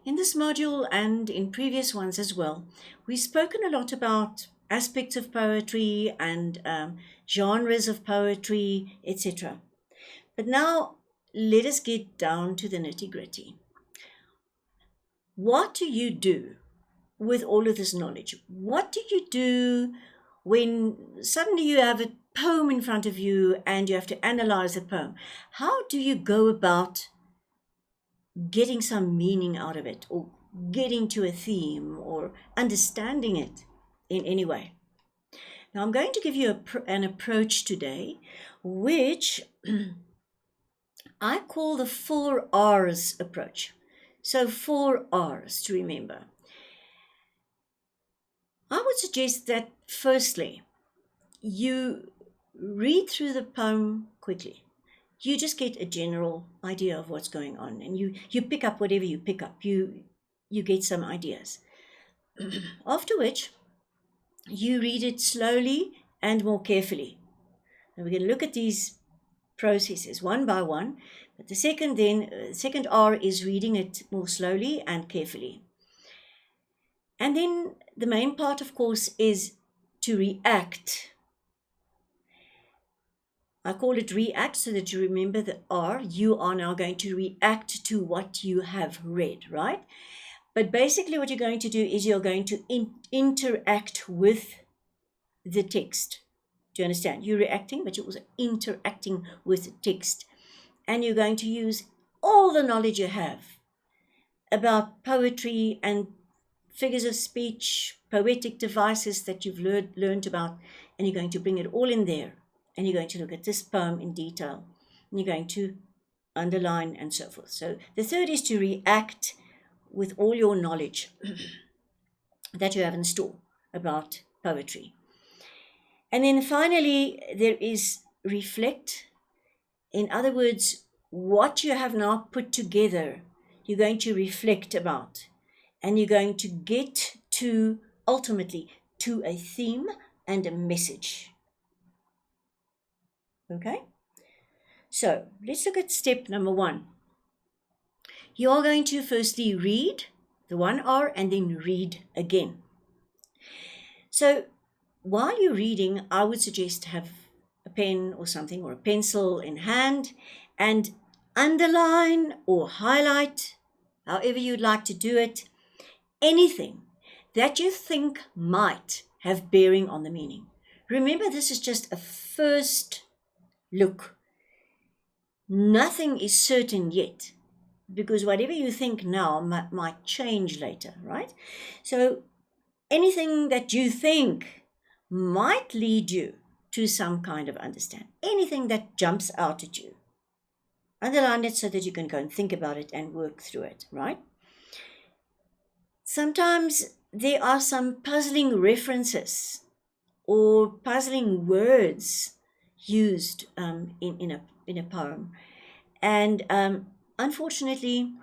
In this module and in previous ones as well, we've spoken a lot about aspects of poetry and genres of poetry, etc. But now let us get down to the nitty gritty. What do you do with all of this knowledge? What do you do when suddenly you have a poem in front of you and you have to analyze the poem? How do you go about getting some meaning out of it, or getting to a theme, or understanding it in any way? Now, I'm going to give you an approach today, which I call the 4 R's approach. So, 4 R's to remember. I would suggest that firstly, you read through the poem quickly. You just get a general idea of what's going on, and you pick up whatever you pick up. You get some ideas. After which, you read it slowly and more carefully. And we're going to look at these processes one by one. But the second R is reading it more slowly and carefully. And then the main part, of course, is to react. I call it react so that you remember the R. You are now going to react to what you have read, right? But basically what you're going to do is you're going to interact with the text. Do you understand? You're reacting, but you're also interacting with the text. And you're going to use all the knowledge you have about poetry and figures of speech, poetic devices that you've learned about, and you're going to bring it all in there. And you're going to look at this poem in detail. And you're going to underline and so forth. So the third is to react with all your knowledge that you have in store about poetry. And then finally, there is reflect. In other words, what you have now put together, you're going to reflect about. And you're going to get to, ultimately, to a theme and a message. Okay? So, let's look at step number 1. You are going to firstly read the 1R and then read again. So, while you're reading, I would suggest have a pen or something or a pencil in hand and underline or highlight, however you'd like to do it, anything that you think might have bearing on the meaning. Remember, this is just a first look. Nothing is certain yet, because whatever you think now might change later, right? So anything that you think might lead you to some kind of understanding. Anything that jumps out at you, underline it so that you can go and think about it and work through it, right? Sometimes there are some puzzling references or puzzling words used in a poem. And unfortunately,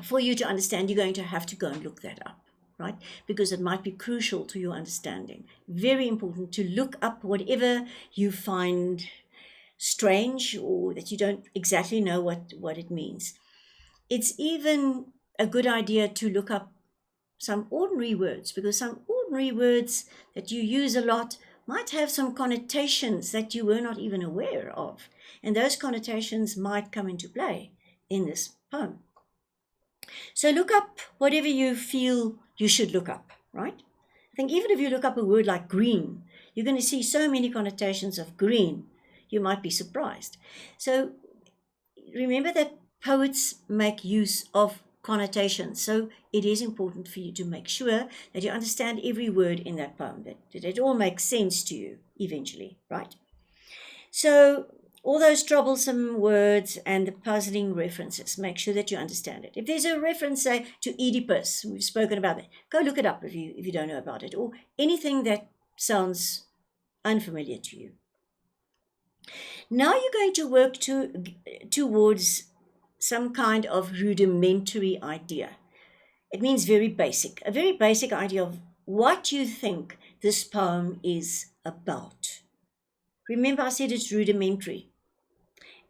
for you to understand, you're going to have to go and look that up, right? Because it might be crucial to your understanding. Very important to look up whatever you find strange or that you don't exactly know what it means. It's even a good idea to look up some ordinary words, because some ordinary words that you use a lot might have some connotations that you were not even aware of. And those connotations might come into play in this poem. So look up whatever you feel you should look up, right? I think even if you look up a word like green, you're going to see so many connotations of green, you might be surprised. So remember that poets make use of connotations. So it is important for you to make sure that you understand every word in that poem, that it all makes sense to you eventually, right? So all those troublesome words and the puzzling references, make sure that you understand it. If there's a reference, say, to Oedipus, we've spoken about that, go look it up if you don't know about it, or anything that sounds unfamiliar to you. Now you're going to work towards some kind of rudimentary idea. It means very basic, a very basic idea of what you think this poem is about. Remember, I said it's rudimentary.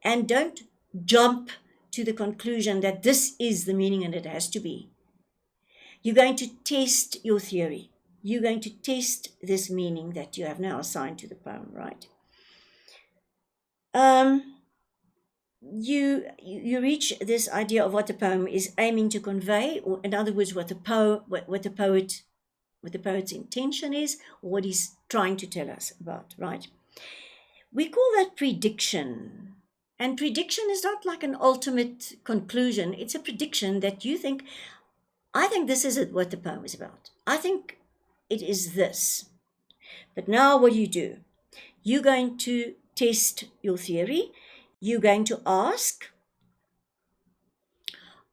And don't jump to the conclusion that this is the meaning and it has to be. You're going to test your theory. You're going to test this meaning that you have now assigned to the poem, right? You reach this idea of what the poem is aiming to convey, or in other words, what the poet's intention is, or what he's trying to tell us about, right? We call that prediction. And prediction is not like an ultimate conclusion. It's a prediction that you think, I think this is what the poem is about. I think it is this. But now what do? You're going to test your theory. You're going to ask,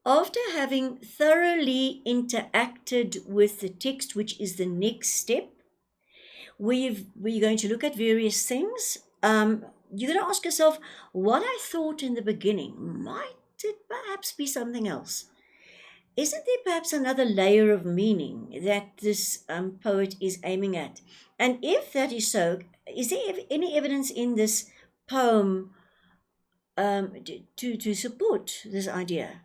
after having thoroughly interacted with the text, which is the next step, we're going to look at various things. You're going to ask yourself, what I thought in the beginning, might it perhaps be something else? Isn't there perhaps another layer of meaning that this poet is aiming at? And if that is so, is there any evidence in this poem to support this idea?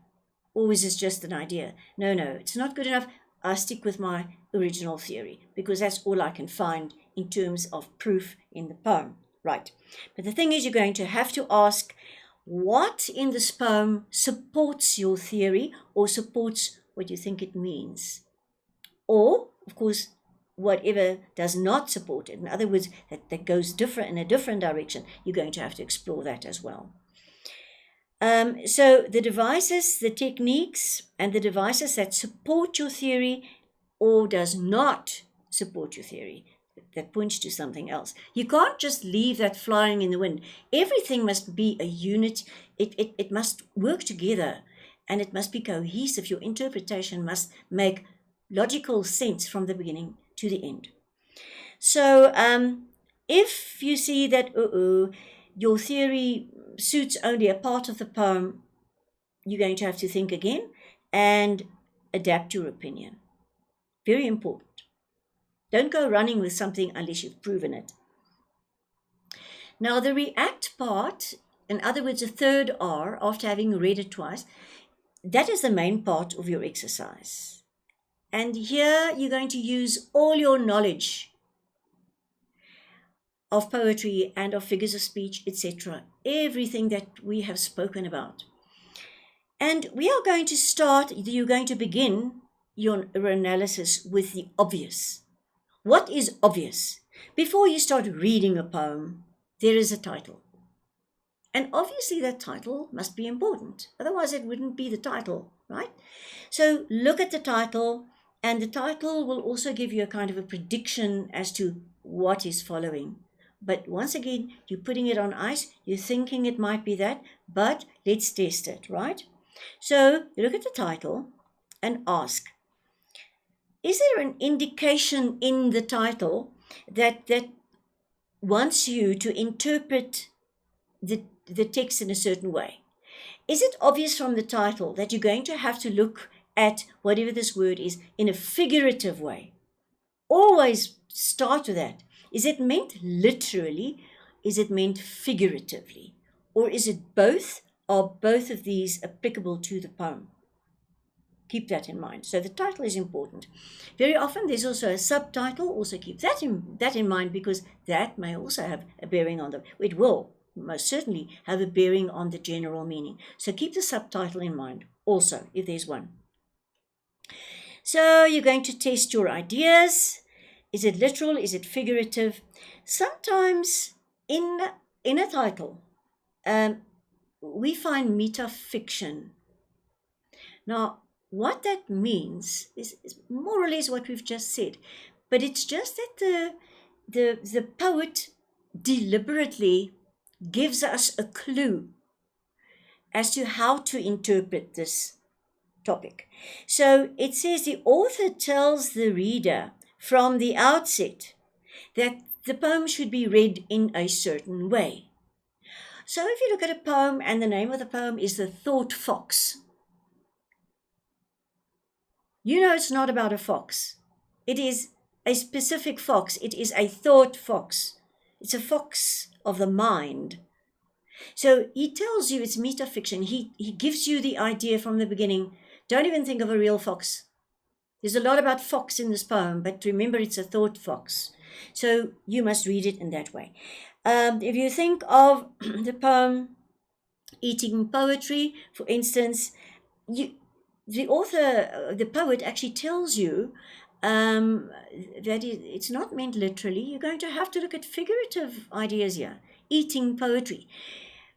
Or is this just an idea? No, it's not good enough. I stick with my original theory because that's all I can find in terms of proof in the poem. Right. But the thing is, you're going to have to ask, what in this poem supports your theory or supports what you think it means? Or, of course, whatever does not support it. In other words, that goes different in a different direction, you're going to have to explore that as well. So the devices, the techniques, and the devices that support your theory or does not support your theory, that points to something else. You can't just leave that flying in the wind. Everything must be a unit. It must work together, and it must be cohesive. Your interpretation must make logical sense from the beginning to the end. So if you see that your theory suits only a part of the poem, you're going to have to think again and adapt your opinion. Very important. Don't go running with something unless you've proven it. Now, the react part, in other words, the third R, after having read it twice, that is the main part of your exercise. And here you're going to use all your knowledge of poetry and of figures of speech, etc., everything that we have spoken about. And we are going to start, you're going to begin your analysis with the obvious. What is obvious? Before you start reading a poem, there is a title. And obviously that title must be important. Otherwise it wouldn't be the title, right? So look at the title, and the title will also give you a kind of a prediction as to what is following. But once again, you're putting it on ice, you're thinking it might be that, but let's test it, right? So look at the title and ask, is there an indication in the title that wants you to interpret the text in a certain way? Is it obvious from the title that you're going to have to look at whatever this word is in a figurative way? Always start with that. Is it meant literally? Is it meant figuratively? Or is it both? Are both of these applicable to the poem? Keep that in mind. So the title is important. Very often there's also a subtitle. Also keep that in mind, because that may also have a bearing on it will most certainly have a bearing on the general meaning. So keep the subtitle in mind also, if there's one. So you're going to test your ideas. Is it literal? Is it figurative? Sometimes in a title, we find metafiction. Now, what that means is more or less what we've just said, but it's just that the poet deliberately gives us a clue as to how to interpret this topic. So it says the author tells the reader from the outset that the poem should be read in a certain way. So if you look at a poem and the name of the poem is The Thought Fox, you know it's not about a fox. It is a specific fox. It is a thought fox. It's a fox of the mind. So he tells you it's metafiction. He gives you the idea from the beginning. Don't even think of a real fox. There's a lot about fox in this poem, but remember it's a thought fox. So you must read it in that way. If you think of the poem Eating Poetry, for instance, the author, the poet, actually tells you that it's not meant literally. You're going to have to look at figurative ideas here. Eating poetry,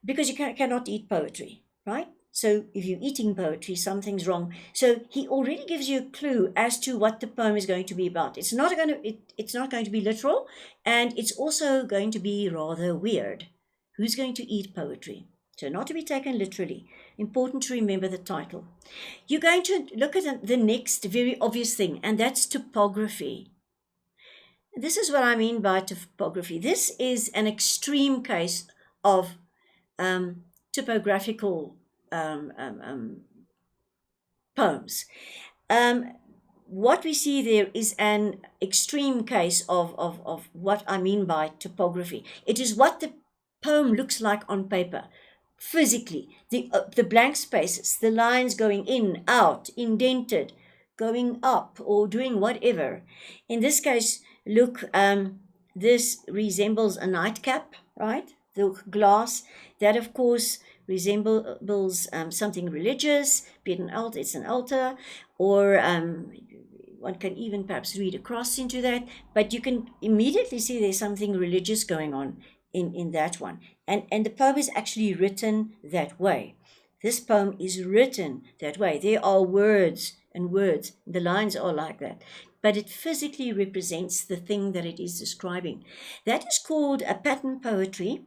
because you cannot eat poetry, right? So if you're eating poetry, something's wrong. So he already gives you a clue as to what the poem is going to be about. It's not going to be literal, and it's also going to be rather weird. Who's going to eat poetry? So not to be taken literally. Important to remember the title. You're going to look at the next very obvious thing, and that's topography. This is what I mean by topography. This is an extreme case of topographical poems. What we see there is an extreme case of what I mean by topography. It is what the poem looks like on paper, physically. The blank spaces, the lines going in, out, indented, going up, or doing whatever. In this case, look, this resembles a nightcap, right? The glass, that of course resembles something religious, be it it's an altar, or one can even perhaps read a cross into that, but you can immediately see there's something religious going on in that one. And the poem is actually written that way. This poem is written that way. There are words and words. The lines are like that. But it physically represents the thing that it is describing. That is called a pattern poetry.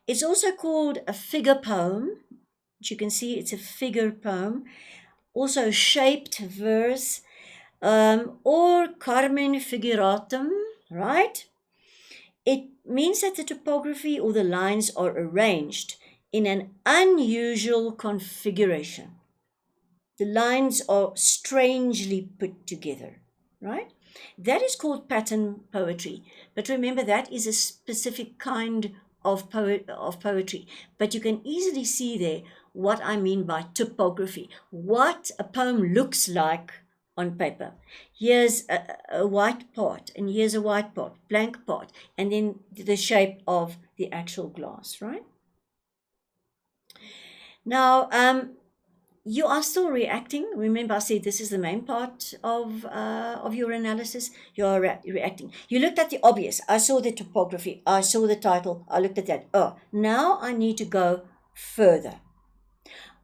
It's also called a figure poem, which you can see it's a figure poem. Also shaped verse, or carmen figuratum, right? It means that the topography or the lines are arranged in an unusual configuration. The lines are strangely put together, right? That is called pattern poetry. But remember, that is a specific kind of poetry. But you can easily see there what I mean by topography, what a poem looks like on paper. Here's a white part, and here's a white part, blank part, and then the shape of the actual glass, right? Now, you are still reacting. Remember, I said this is the main part of your analysis. You are reacting. You looked at the obvious. I saw the topography. I saw the title. I looked at that. Oh, now I need to go further.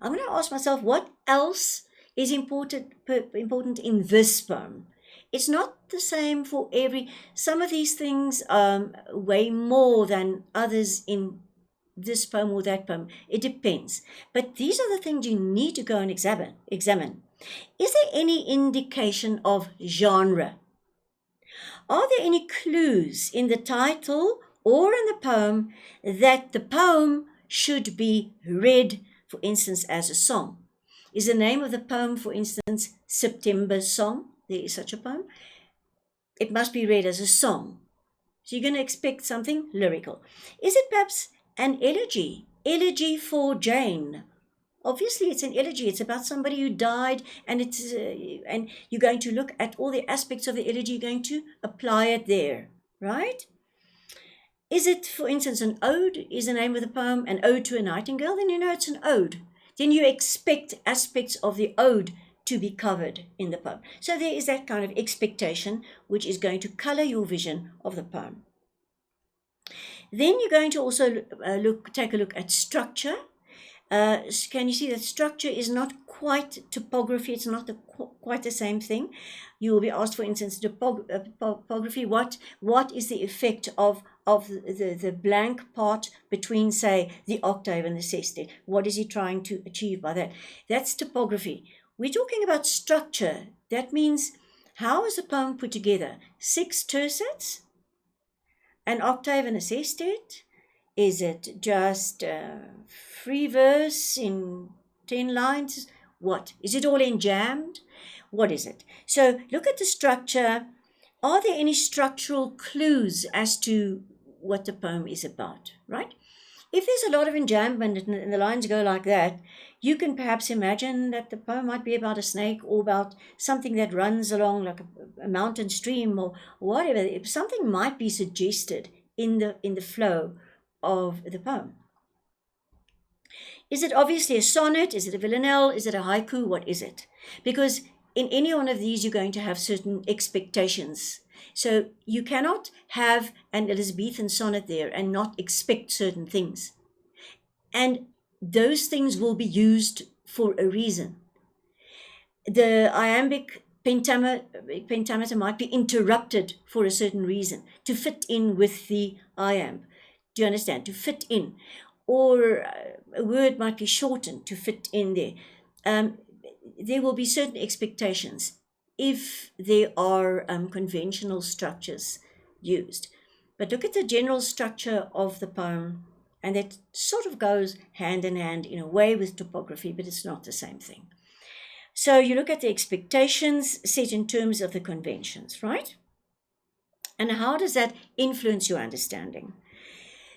I'm going to ask myself, what else is important in this poem? It's not the same for some of these things weigh more than others in this poem or that poem. It depends. But these are the things you need to go and examine. Is there any indication of genre? Are there any clues in the title or in the poem that the poem should be read, for instance, as a song? Is the name of the poem, for instance, September Song? There is such a poem. It must be read as a song. So you're going to expect something lyrical. Is it perhaps an elegy? Elegy for Jane. Obviously, it's an elegy. It's about somebody who died, and and you're going to look at all the aspects of the elegy. You're going to apply it there, right? Is it, for instance, an ode? Is the name of the poem an ode to a nightingale? Then you know it's an ode. Then you expect aspects of the ode to be covered in the poem. So there is that kind of expectation which is going to color your vision of the poem. Then you're going to also take a look at structure. Can you see that structure is not quite topography? It's not quite the same thing. You will be asked, for instance, topography. What is the effect of the blank part between, say, the octave and the sestet? What is he trying to achieve by that? That's topography. We're talking about structure. That means, how is the poem put together? 6 tercets, an octave and a sestet. Is it just free verse in 10 lines? What? Is it all enjambed? What is it? So look at the structure. Are there any structural clues as to what the poem is about, right? If there's a lot of enjambment and the lines go like that, you can perhaps imagine that the poem might be about a snake or about something that runs along like a mountain stream or whatever. Something might be suggested in the flow of the poem. Is it obviously a sonnet? Is it a villanelle? Is it a haiku? What is it? Because in any one of these, you're going to have certain expectations. So you cannot have an Elizabethan sonnet there and not expect certain things. And those things will be used for a reason. The iambic pentameter might be interrupted for a certain reason to fit in with the iamb. Do you understand? To fit in. Or a word might be shortened to fit in there. There will be certain expectations if there are conventional structures used. But look at the general structure of the poem, and that sort of goes hand in hand in a way with topography, but it's not the same thing. So you look at the expectations set in terms of the conventions, right? And how does that influence your understanding?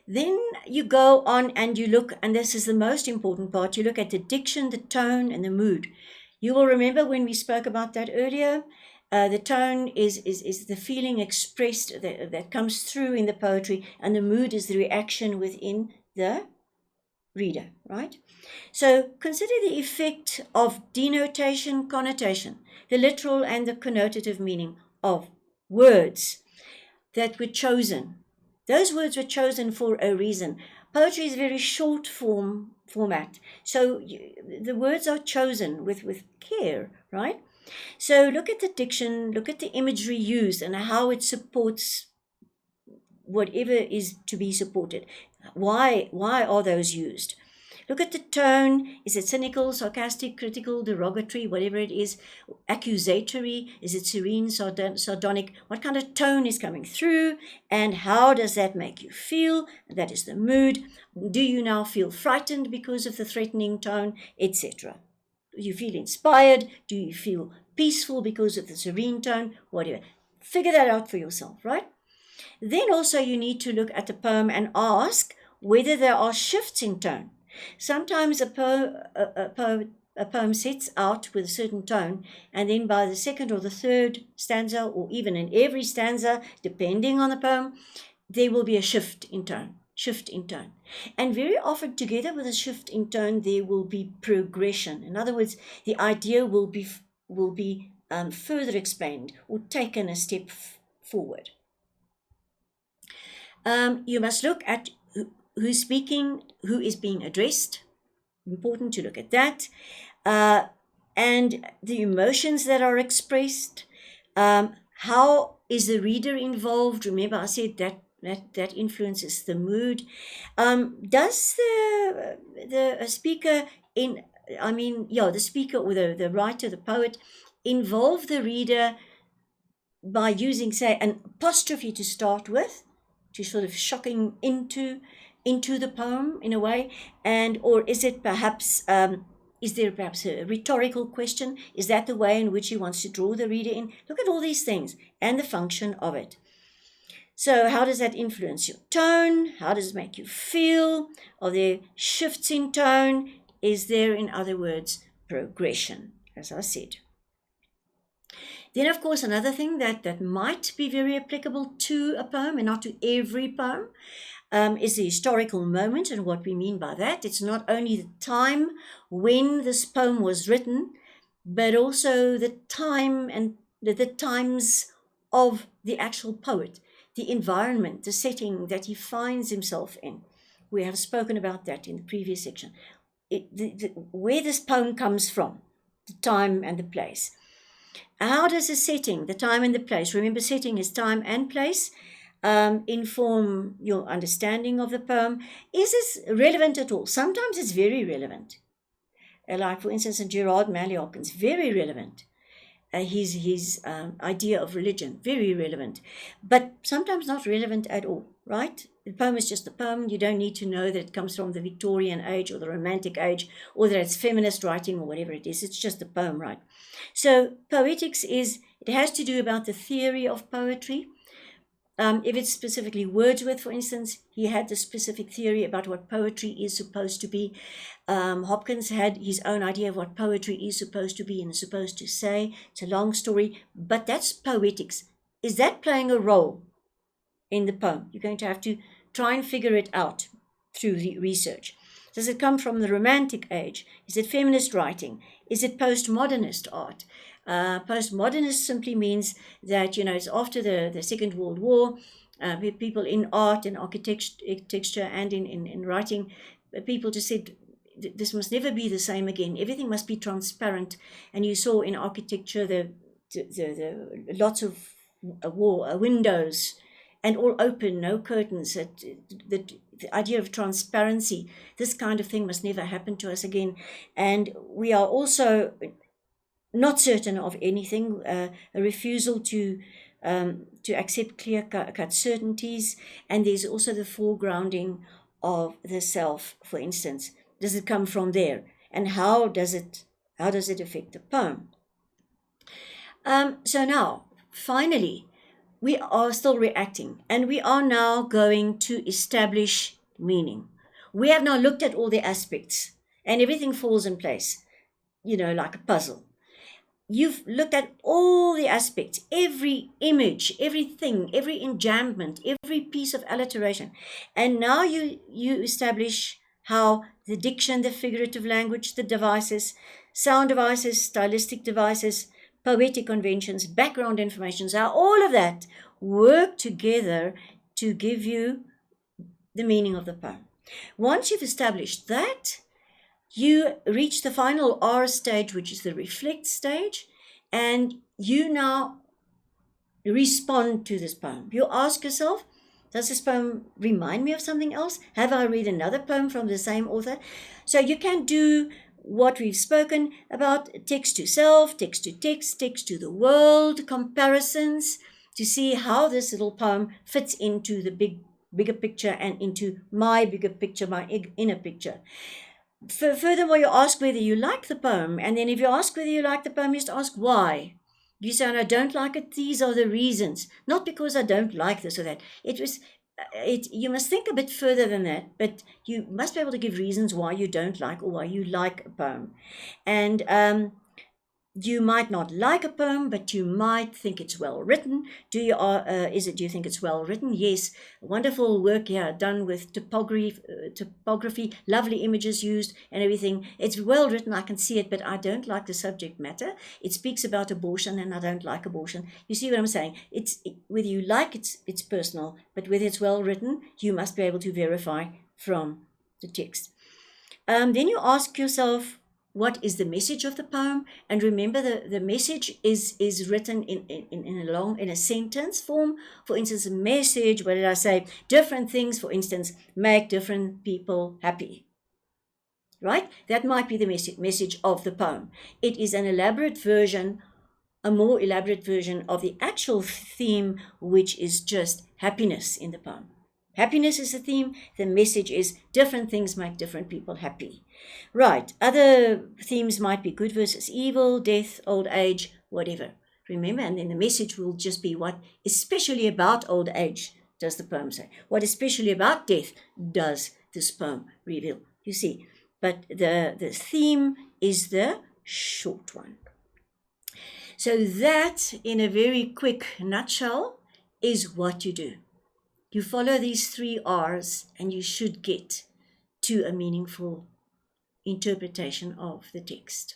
Then you go on and you look, and this is the most important part, you look at the diction, the tone, and the mood. You will remember when we spoke about that earlier, the tone is the feeling expressed that comes through in the poetry, and the mood is the reaction within the reader, right? So consider the effect of denotation, connotation, the literal and the connotative meaning of words that were chosen. Those words were chosen for a reason. Poetry is a very short format, so the words are chosen with care, right? So look at the diction, look at the imagery used and how it supports whatever is to be supported. Why are those used? Look at the tone. Is it cynical, sarcastic, critical, derogatory, whatever it is? Accusatory? Is it serene, sardonic? What kind of tone is coming through? And how does that make you feel? That is the mood. Do you now feel frightened because of the threatening tone, etc.? Do you feel inspired? Do you feel peaceful because of the serene tone? Whatever. Figure that out for yourself, right? Then also you need to look at the poem and ask whether there are shifts in tone. Sometimes a poem sets out with a certain tone, and then by the second or the third stanza, or even in every stanza, depending on the poem, there will be a shift in tone. And very often, together with a shift in tone, there will be progression. In other words, the idea will be further explained or taken a step forward. You must look at who's speaking, who is being addressed. Important to look at that. And the emotions that are expressed. How is the reader involved? Remember, I said that influences the mood. Does the speaker the speaker or the writer, the poet, involve the reader by using, say, an apostrophe to start with, to sort of shocking into the poem in a way, or is it perhaps is there perhaps a rhetorical question? Is that the way in which he wants to draw the reader in? Look at all these things and the function of it. So how does that influence your tone? How does it make you feel? Are there shifts in tone? Is there, in other words, progression, as I said? Then, of course, another thing that might be very applicable to a poem and not to every poem is the historical moment. And what we mean by that, it's not only the time when this poem was written, but also the time and the times of the actual poet, the environment, the setting that he finds himself in. We have spoken about that in the previous section. Where this poem comes from, the time and the place. How does the setting, the time and the place, remember setting is time and place, inform your understanding of the poem? Is this relevant at all? Sometimes it's very relevant. Like, for instance, in Gerard Manley Hopkins, very relevant. His idea of religion, very relevant. But sometimes not relevant at all, right? The poem is just a poem. You don't need to know that it comes from the Victorian age or the Romantic age or that it's feminist writing or whatever it is. It's just a poem, right? So poetics it has to do about the theory of poetry. If it's specifically Wordsworth, for instance, he had the specific theory about what poetry is supposed to be. Hopkins had his own idea of what poetry is supposed to be and is supposed to say. It's a long story, but that's poetics. Is that playing a role in the poem? You're going to have to try and figure it out through the research. Does it come from the Romantic age? Is it feminist writing? Is it postmodernist art? Postmodernist simply means that, it's after the Second World War. People in art and architecture and in writing, people just said, this must never be the same again. Everything must be transparent. And you saw in architecture the lots of windows and all open, no curtains. The idea of transparency, this kind of thing must never happen to us again. And we are also not certain of anything, a refusal to accept clear-cut certainties. And there's also the foregrounding of the self, for instance. Does it come from there? And how does it affect the poem? So now, finally, we are still reacting, and we are now going to establish meaning. We have now looked at all the aspects, and everything falls in place, like a puzzle. You've looked at all the aspects, every image, everything, every enjambment, every piece of alliteration. And now you establish how the diction, the figurative language, the devices, sound devices, stylistic devices, poetic conventions, background information, how all of that work together to give you the meaning of the poem. Once you've established that, you reach the final R stage, which is the reflect stage, and you now respond to this poem. You ask yourself, does this poem remind me of something else? Have I read another poem from the same author? So you can do what we've spoken about, text to self, text to text, text to the world, comparisons, to see how this little poem fits into the bigger picture and into my bigger picture, my inner picture. Furthermore, you ask whether you like the poem, and then if you ask whether you like the poem, you just ask why. You say, I don't like it, these are the reasons. Not because I don't like this or that. You must think a bit further than that, but you must be able to give reasons why you don't like or why you like a poem. And you might not like a poem, but you might think it's well written. Do you think it's well written? Yes, wonderful work here done with typography, lovely images used and everything. It's well written, I can see it, but I don't like the subject matter. It speaks about abortion, and I don't like abortion. You see what I'm saying? Whether you like it's personal, but whether it's well written, you must be able to verify from the text. Then you ask yourself, what is the message of the poem? And remember, the message is written in a sentence form. For instance, a message, what did I say? Different things, for instance, make different people happy. Right? That might be the message of the poem. It is an elaborate version, a more elaborate version of the actual theme, which is just happiness in the poem. Happiness is the theme. The message is different things make different people happy. Right. Other themes might be good versus evil, death, old age, whatever. Remember, and then the message will just be what especially about old age does the poem say. What especially about death does this poem reveal. You see, but the theme is the short one. So that, in a very quick nutshell, is what you do. You follow these 3 R's and you should get to a meaningful interpretation of the text.